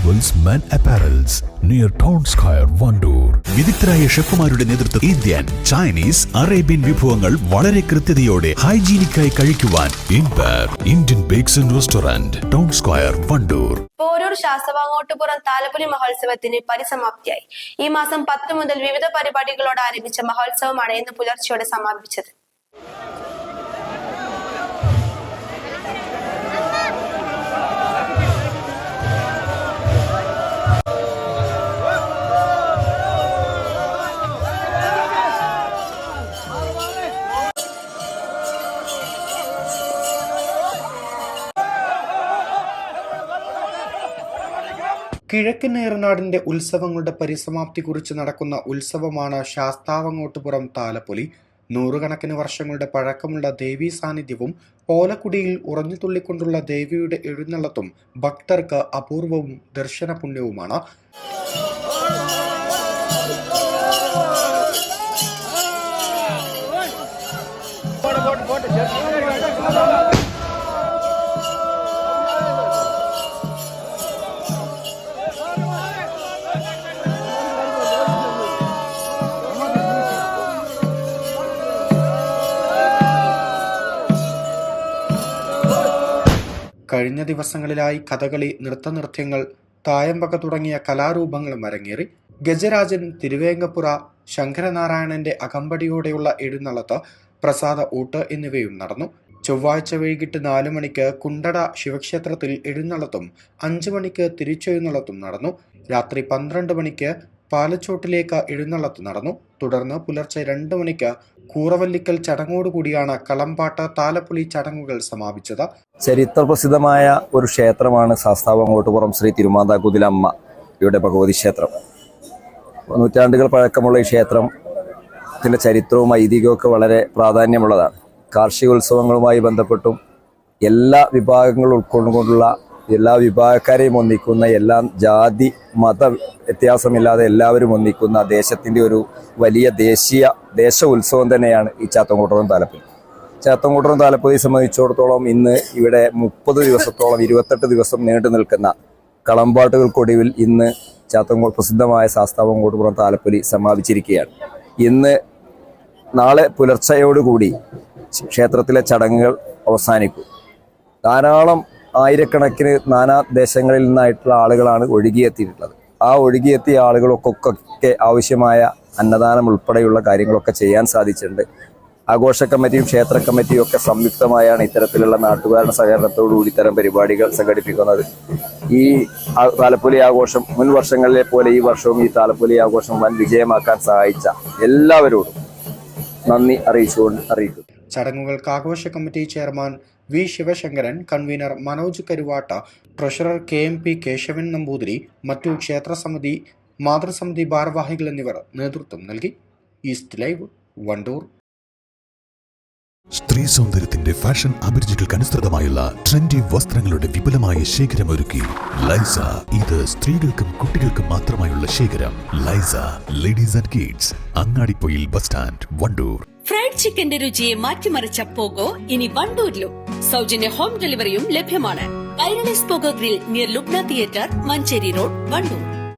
Jewels Men Apparels near Town Square, Vandoor. വിദഗ്ധരായ ഷെഫുമാരുടെ നേതൃത്വം Indian, Chinese, Arabian വിഭവങ്ങൾ വളരെ കൃത്യതയോടെ ഹൈജീനിക്കായി കഴിക്കുവാൻ Indian bakes and restaurant, town square, Wandoor. Poroor Sasthamkottupuram Thalappoli മഹോത്സവത്തിന് പരിസമാപ്തിയായി. ഈ മാസം 10 മുതൽ വിവിധ പരിപാടികളോട് ആരംഭിച്ച മഹോത്സവമാണ് ഇന്ന് പുലർച്ചയോടെ സമാപിച്ചത്. കിഴക്കൻ ഏറനാടിന്റെ ഉത്സവങ്ങളുടെ പരിസമാപ്തി കുറിച്ച് നടക്കുന്ന ഉത്സവമാണ് ശാസ്താവങ്ങോട്ടുപുറം താലപ്പൊലി. നൂറുകണക്കിന് വർഷങ്ങളുടെ പഴക്കമുള്ള ദേവീ സാന്നിധ്യവും ഓലക്കുടിയിൽ ഉറഞ്ഞുതുള്ളിക്കൊണ്ടുള്ള ദേവിയുടെ എഴുന്നള്ളത്തും ഭക്തർക്ക് അപൂർവവും ദർശന പുണ്യവുമാണ്. കഴിഞ്ഞ ദിവസങ്ങളിലായി കഥകളി, നൃത്തനൃത്യങ്ങൾ, തായമ്പക തുടങ്ങിയ കലാരൂപങ്ങളും അരങ്ങേറി. ഗജരാജൻ, തിരുവേങ്കപ്പുറ, ശങ്കരനാരായണന്റെ അകമ്പടിയോടെയുള്ള എഴുന്നള്ളത്ത്, പ്രസാദ ഊട്ട് എന്നിവയും നടന്നു. ചൊവ്വാഴ്ച വൈകിട്ട് 4 മണിക്ക് കുണ്ടട ശിവക്ഷേത്രത്തിൽ എഴുന്നള്ളത്തും 5 മണിക്ക് തിരിച്ചെഴുന്നള്ളത്തും നടന്നു. രാത്രി 12 മണിക്ക് പാലച്ചോട്ടിലേക്ക് എഴുന്നള്ളത്ത് നടന്നു. തുടർന്ന് പുലർച്ചെ 2 മണിക്ക് കൂറവല്ലിക്കൽ ചടങ്ങോടുകൂടിയാണ് കളംപാട്ട് താലപ്പൊലി ചടങ്ങുകൾ സമാപിച്ചത്. ചരിത്രപ്രസിദ്ധമായ ഒരു ക്ഷേത്രമാണ് ശാസ്താവങ്ങോട്ടുപുറം ശ്രീ തിരുമാന്താക്കുതിലമ്മയുടെ ഭഗവതി ക്ഷേത്രം. നൂറ്റാണ്ടുകൾ പഴക്കമുള്ള ഈ ക്ഷേത്രത്തിൻ്റെ ചരിത്രവും ഐതിഹ്യവും വളരെ പ്രാധാന്യമുള്ളതാണ്. കാർഷികോത്സവങ്ങളുമായി ബന്ധപ്പെട്ടും എല്ലാ വിഭാഗങ്ങളും ഉൾക്കൊണ്ടുകൊണ്ടുള്ള, എല്ലാ വിഭാഗക്കാരെയും ഒന്നിക്കുന്ന, എല്ലാം ജാതി മത വ്യത്യാസമില്ലാതെ എല്ലാവരും ഒന്നിക്കുന്ന ദേശത്തിൻ്റെ ഒരു വലിയ ദേശ ഉത്സവം തന്നെയാണ് ഈ ചാത്തൻകോട്ടുപുറം താലപ്പൊലി. ചാത്തൻകോട്ടുപുറം താലപ്പൊലിയെ സംബന്ധിച്ചിടത്തോളം ഇന്ന് ഇവിടെ 30 ദിവസത്തോളം 28 ദിവസം നീണ്ടു നിൽക്കുന്ന കളംപാട്ടുകൾക്കൊടുവിൽ ഇന്ന് പ്രസിദ്ധമായ ശാസ്താവങ്ങോട്ടുപുറം താലപ്പൊലി സമാപിച്ചിരിക്കുകയാണ്. നാളെ പുലർച്ചയോടുകൂടി ക്ഷേത്രത്തിലെ ചടങ്ങുകൾ അവസാനിക്കും. ധാരാളം ആയിരക്കണക്കിന് നാനാ ദേശങ്ങളിൽ നിന്നായിട്ടുള്ള ആളുകളാണ് ഒഴുകിയെത്തിയിട്ടുള്ളത്. ആ ഒഴുകിയെത്തിയ ആളുകൾക്കൊക്കെ ആവശ്യമായ അന്നദാനം ഉൾപ്പെടെയുള്ള കാര്യങ്ങളൊക്കെ ചെയ്യാൻ സാധിച്ചിട്ടുണ്ട്. ആഘോഷ കമ്മിറ്റിയും ക്ഷേത്ര കമ്മിറ്റിയും ഒക്കെ സംയുക്തമായാണ് ഇത്തരത്തിലുള്ള നാട്ടുകാരുടെ സഹകരണത്തോടുകൂടി ഇത്തരം പരിപാടികൾ സംഘടിപ്പിക്കുന്നത്. ഈ താലപ്പൊലി ആഘോഷം മുൻ വർഷങ്ങളിലെ പോലെ ഈ വർഷവും ഈ താലപ്പൊലി ആഘോഷം വൻ വിജയമാക്കാൻ സഹായിച്ച എല്ലാവരോടും നന്ദി അറിയിക്കുന്നു. ചടങ്ങുകൾക്ക് ആഘോഷ committee chairman V Sivasankaran, convener Manoj Karuvatta, treasurer KMP Kesavan Namboothiri, മറ്റു ക്ഷേത്രസമിതി, മാതൃസമിതി ഭാരവാഹികൾ എന്നിവർ നേതൃത്വം നൽകി. East live, Wandoor. സ്ത്രീ സൗന്ദര്യത്തിന്റെ ഫാഷൻ അഭിരുചികൾക്കനുസൃതമായുള്ള ട്രെൻഡി വസ്ത്രങ്ങളുടെ വിപുലമായ ശേഖരമൊരുക്കി ലൈസ. ഇത് സ്ത്രീകൾക്കും കുട്ടികൾക്കും മാത്രമായുള്ള ശേഖരം. ലൈസ ladies and kids, Angadipoyil bus stand, Wandoor. Fried ചിക്കന്റെ രുചിയെ മാറ്റിമറിച്ച പോഗോ ഇനി വണ്ടൂരിലും. സൗജന്യ ഹോം ഡെലിവറിയും ലഭ്യമാണ്. Kairalis Pogo grill near Lubna theatre, Manjeri road, Wandoor.